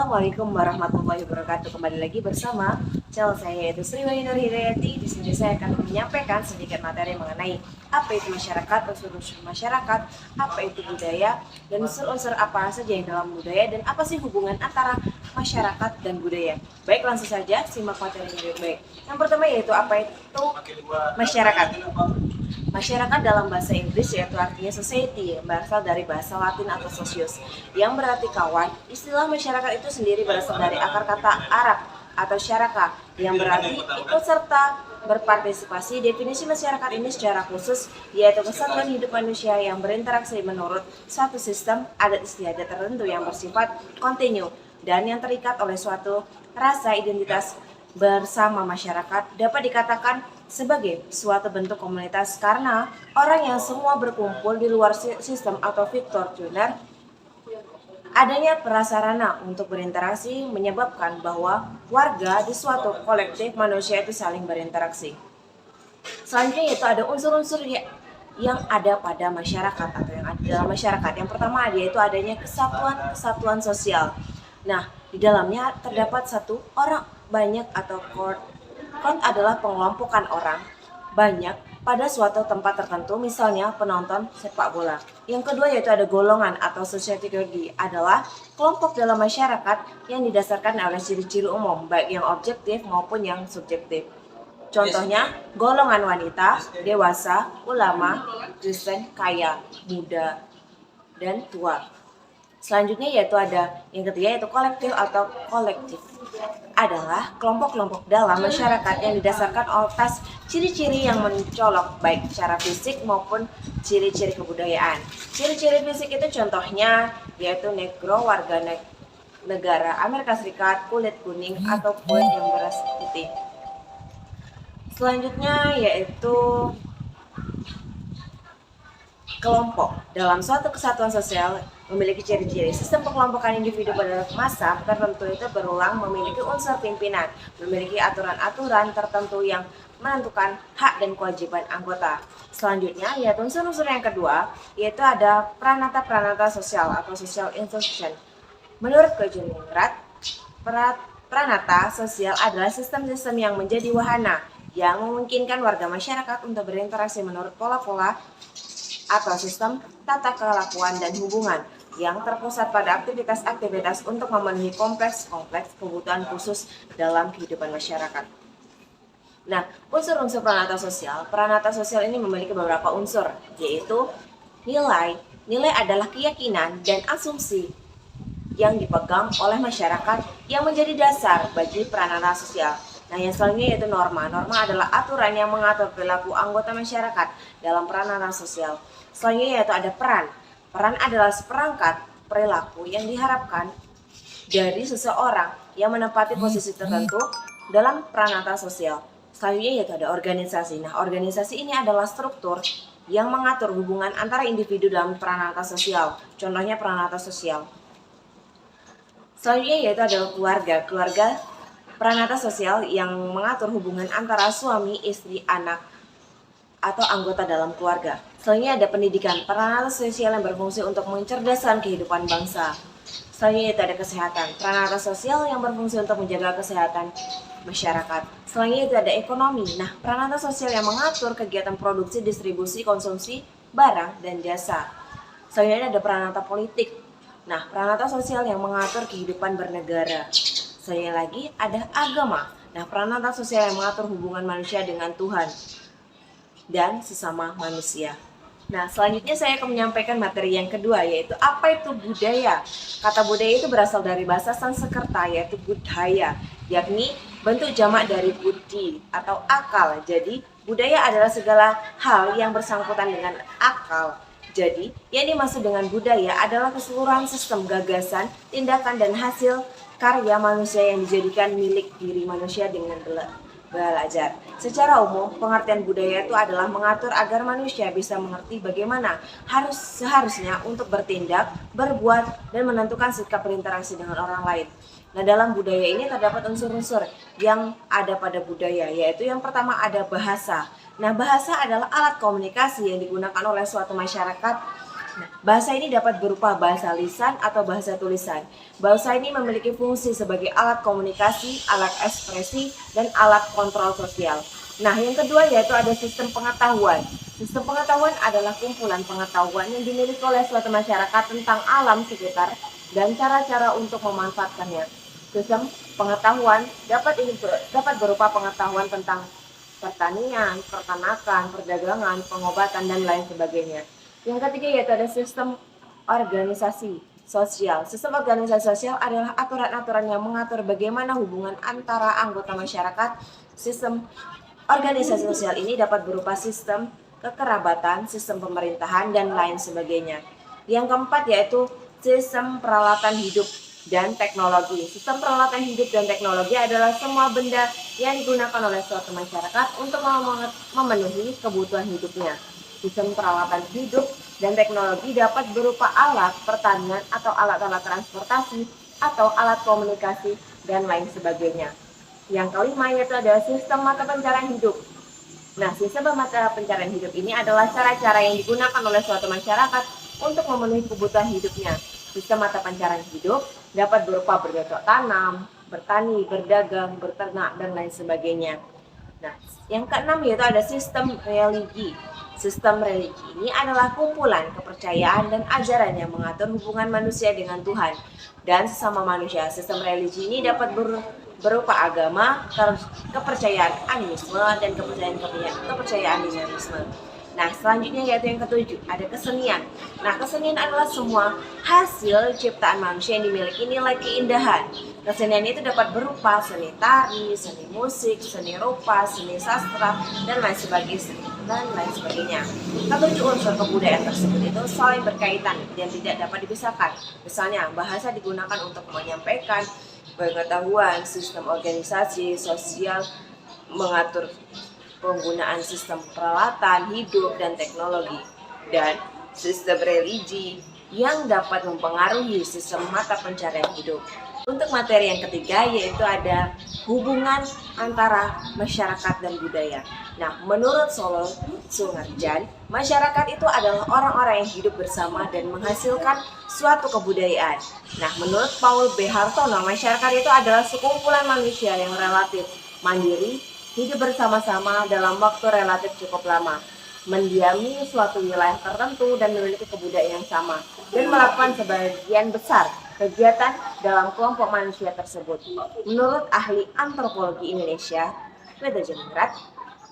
Assalamualaikum warahmatullahi wabarakatuh. Kembali lagi bersama channel saya yaitu Sri Wahyuni Nur Hidayati. Di sini saya akan menyampaikan sedikit materi mengenai apa itu masyarakat, unsur-unsur masyarakat, apa itu budaya, dan unsur-unsur apa saja yang dalam budaya dan apa sih hubungan antara masyarakat dan budaya. Baik, langsung saja simak materi ini baik. Yang pertama yaitu apa itu masyarakat. Masyarakat dalam bahasa Inggris yaitu artinya society, yang berasal dari bahasa Latin atau socius, yang berarti kawan. Istilah masyarakat itu sendiri berasal dari akar kata Arab atau syaraka, yang berarti ikut serta berpartisipasi. Definisi masyarakat ini secara khusus yaitu kesatuan hidup manusia yang berinteraksi menurut suatu sistem adat istiadat tertentu yang bersifat kontinu dan yang terikat oleh suatu rasa identitas bersama. Masyarakat dapat dikatakan sebagai suatu bentuk komunitas karena orang yang semua berkumpul di luar sistem atau Victor Joner. Adanya prasarana untuk berinteraksi menyebabkan bahwa warga di suatu kolektif manusia itu saling berinteraksi. Selanjutnya yaitu ada unsur-unsur yang ada pada masyarakat atau yang ada dalam masyarakat. Yang pertama yaitu adanya kesatuan sosial. Nah, di dalamnya terdapat satu orang banyak atau Count adalah pengelompokan orang banyak pada suatu tempat tertentu, misalnya penonton sepak bola. Yang kedua yaitu ada golongan atau society adalah kelompok dalam masyarakat yang didasarkan oleh ciri-ciri umum, baik yang objektif maupun yang subjektif. Contohnya, golongan wanita, dewasa, ulama, Kristen, kaya, muda, dan tua. Selanjutnya yaitu ada yang ketiga yaitu kolektif atau kolektif adalah kelompok-kelompok dalam masyarakat yang didasarkan atas ciri-ciri yang mencolok baik secara fisik maupun ciri-ciri kebudayaan. Ciri-ciri fisik itu contohnya yaitu negro, warga negara Amerika Serikat, kulit kuning atau kulit yang beras putih. Selanjutnya yaitu kelompok dalam suatu kesatuan sosial memiliki ciri-ciri. Sistem pengelompokan individu pada masa tertentu itu berulang memiliki unsur pimpinan, memiliki aturan-aturan tertentu yang menentukan hak dan kewajiban anggota. Selanjutnya yaitu unsur-unsur yang kedua yaitu ada pranata-pranata sosial atau social institution. Menurut Kojeningrat, pranata sosial adalah sistem-sistem yang menjadi wahana yang memungkinkan warga masyarakat untuk berinteraksi menurut pola-pola atau sistem tata kelakuan dan hubungan yang terpusat pada aktivitas-aktivitas untuk memenuhi kompleks kebutuhan khusus dalam kehidupan masyarakat. Nah, unsur-unsur pranata sosial ini memiliki beberapa unsur, yaitu nilai. Nilai adalah keyakinan dan asumsi yang dipegang oleh masyarakat yang menjadi dasar bagi pranata sosial. Nah, yang selanjutnya yaitu norma. Norma adalah aturan yang mengatur perilaku anggota masyarakat dalam pranata sosial. Selanjutnya yaitu ada peran. Peran adalah seperangkat perilaku yang diharapkan dari seseorang yang menempati posisi tertentu dalam pranata sosial. Selanjutnya yaitu ada organisasi. Nah, organisasi ini adalah struktur yang mengatur hubungan antara individu dalam pranata sosial. Contohnya pranata sosial. Selanjutnya yaitu adalah keluarga. Keluarga pranata sosial yang mengatur hubungan antara suami, istri, anak, atau anggota dalam keluarga. Selanjutnya ada pendidikan, pranata sosial yang berfungsi untuk mencerdaskan kehidupan bangsa. Selanjutnya itu ada kesehatan, pranata sosial yang berfungsi untuk menjaga kesehatan masyarakat. Selanjutnya itu ada ekonomi. Nah, pranata sosial yang mengatur kegiatan produksi, distribusi, konsumsi, barang, dan jasa. Selanjutnya ada pranata politik. Nah, pranata sosial yang mengatur kehidupan bernegara. Selanjutnya lagi ada agama. Nah, pranata sosial yang mengatur hubungan manusia dengan Tuhan dan sesama manusia. Nah, selanjutnya saya akan menyampaikan materi yang kedua yaitu apa itu budaya. Kata budaya itu berasal dari bahasa Sanskerta yaitu budaya, yakni bentuk jamak dari budi atau akal. Jadi, budaya adalah segala hal yang bersangkutan dengan akal. Jadi, yang dimaksud dengan budaya adalah keseluruhan sistem gagasan, tindakan, dan hasil karya manusia yang dijadikan milik diri manusia dengan belajar. Secara umum, pengertian budaya itu adalah mengatur agar manusia bisa mengerti bagaimana seharusnya untuk bertindak, berbuat, dan menentukan sikap berinteraksi dengan orang lain. Nah, dalam budaya ini terdapat unsur-unsur yang ada pada budaya, yaitu yang pertama ada bahasa. Nah, bahasa adalah alat komunikasi yang digunakan oleh suatu masyarakat Bahasa ini dapat berupa bahasa lisan atau bahasa tulisan. Bahasa ini memiliki fungsi sebagai alat komunikasi, alat ekspresi, dan alat kontrol sosial. Nah, yang kedua yaitu ada sistem pengetahuan. Sistem pengetahuan adalah kumpulan pengetahuan yang dimiliki oleh suatu masyarakat tentang alam sekitar dan cara-cara untuk memanfaatkannya. Sistem pengetahuan dapat berupa pengetahuan tentang pertanian, peternakan, perdagangan, pengobatan, dan lain sebagainya. Yang ketiga yaitu ada sistem organisasi sosial. Sistem organisasi sosial adalah aturan-aturan yang mengatur bagaimana hubungan antara anggota masyarakat. Sistem organisasi sosial ini dapat berupa sistem kekerabatan, sistem pemerintahan, dan lain sebagainya. Yang keempat yaitu sistem peralatan hidup dan teknologi. Sistem peralatan hidup dan teknologi adalah semua benda yang digunakan oleh suatu masyarakat untuk memenuhi kebutuhan hidupnya. Sistem peralatan hidup dan teknologi dapat berupa alat pertanian atau alat-alat transportasi atau alat komunikasi dan lain sebagainya. Yang kelima yaitu adalah sistem mata pencarian hidup. Nah, sistem mata pencarian hidup ini adalah cara-cara yang digunakan oleh suatu masyarakat untuk memenuhi kebutuhan hidupnya. Sistem mata pencarian hidup dapat berupa bercocok tanam, bertani, berdagang, berternak, dan lain sebagainya. Nah, yang keenam yaitu ada sistem religi. Sistem religi ini adalah kumpulan kepercayaan dan ajaran yang mengatur hubungan manusia dengan Tuhan dan sesama manusia. Sistem religi ini dapat berupa agama, kepercayaan animisme, dan kepercayaan dinamisme. Nah, selanjutnya yaitu yang ketujuh, ada kesenian. Nah, kesenian adalah semua hasil ciptaan manusia yang dimiliki nilai keindahan. Kesenian itu dapat berupa seni tari, seni musik, seni rupa, seni sastra, dan lain sebagainya. Ketujuh unsur kebudayaan tersebut itu saling berkaitan dan tidak dapat dipisahkan. Misalnya, bahasa digunakan untuk menyampaikan pengetahuan, sistem organisasi sosial mengatur penggunaan sistem peralatan hidup dan teknologi, dan sistem religi yang dapat mempengaruhi sistem mata pencarian hidup. Untuk materi yang ketiga yaitu ada hubungan antara masyarakat dan budaya. Nah, menurut Solo Sungarjan, masyarakat itu adalah orang-orang yang hidup bersama dan menghasilkan suatu kebudayaan. Nah, menurut Paul B. Hartono, masyarakat itu adalah sekumpulan manusia yang relatif mandiri, hidup bersama-sama dalam waktu relatif cukup lama, mendiami suatu wilayah tertentu dan memiliki kebudayaan yang sama, dan melakukan sebagian besar kegiatan dalam kelompok manusia tersebut. Menurut ahli antropologi Indonesia, Wedajengrat,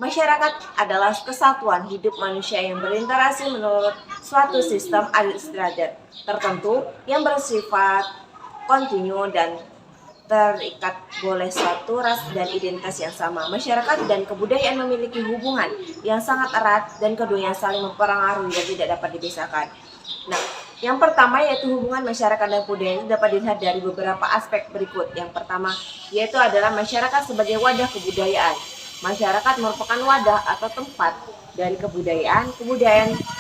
masyarakat adalah kesatuan hidup manusia yang berinteraksi menurut suatu sistem istiadat tertentu yang bersifat kontinu dan terikat oleh suatu ras dan identitas yang sama. Masyarakat dan kebudayaan memiliki hubungan yang sangat erat dan keduanya saling mempengaruhi dan tidak dapat dipisahkan. Nah, yang pertama yaitu hubungan masyarakat dan kebudayaan dapat dilihat dari beberapa aspek berikut. Yang pertama yaitu adalah masyarakat sebagai wadah kebudayaan. Masyarakat merupakan wadah atau tempat dari kebudayaan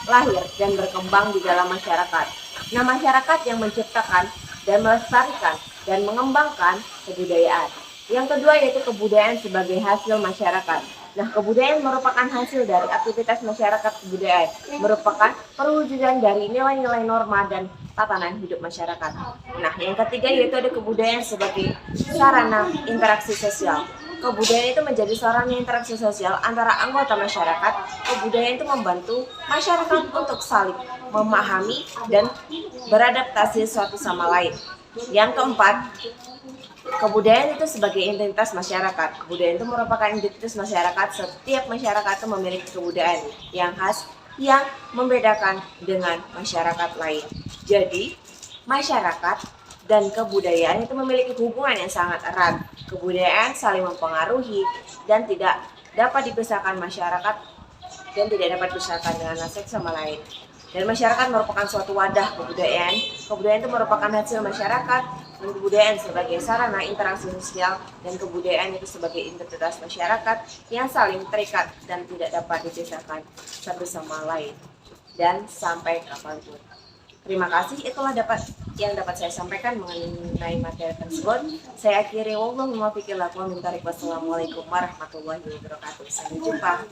lahir dan berkembang di dalam masyarakat. Nah, masyarakat yang menciptakan dan melestarikan dan mengembangkan kebudayaan. Yang kedua yaitu kebudayaan sebagai hasil masyarakat. Nah, kebudayaan merupakan hasil dari aktivitas masyarakat. Kebudayaan merupakan perwujudan dari nilai-nilai norma dan tatanan hidup masyarakat. Nah, yang ketiga yaitu ada kebudayaan sebagai sarana interaksi sosial. Kebudayaan itu menjadi sarana interaksi sosial antara anggota masyarakat. Kebudayaan itu membantu masyarakat untuk saling memahami dan beradaptasi satu sama lain. Yang keempat, kebudayaan itu sebagai identitas masyarakat. Kebudayaan itu merupakan identitas masyarakat. Setiap masyarakat itu memiliki kebudayaan yang khas yang membedakan dengan masyarakat lain. Jadi, masyarakat dan kebudayaan itu memiliki hubungan yang sangat erat. Kebudayaan saling mempengaruhi dan tidak dapat dipisahkan masyarakat dan tidak dapat dipisahkan dengan satu sama lain. Dan masyarakat merupakan suatu wadah kebudayaan. Kebudayaan itu merupakan hasil masyarakat, dan kebudayaan sebagai sarana interaksi sosial, dan kebudayaan itu sebagai identitas masyarakat yang saling terikat dan tidak dapat dipisahkan satu sama lain dan sampai kapanpun. Terima kasih, itulah yang dapat saya sampaikan mengenai materi tersebut. Saya akhiri, wassalamualaikum warahmatullahi wabarakatuh. Sampai jumpa.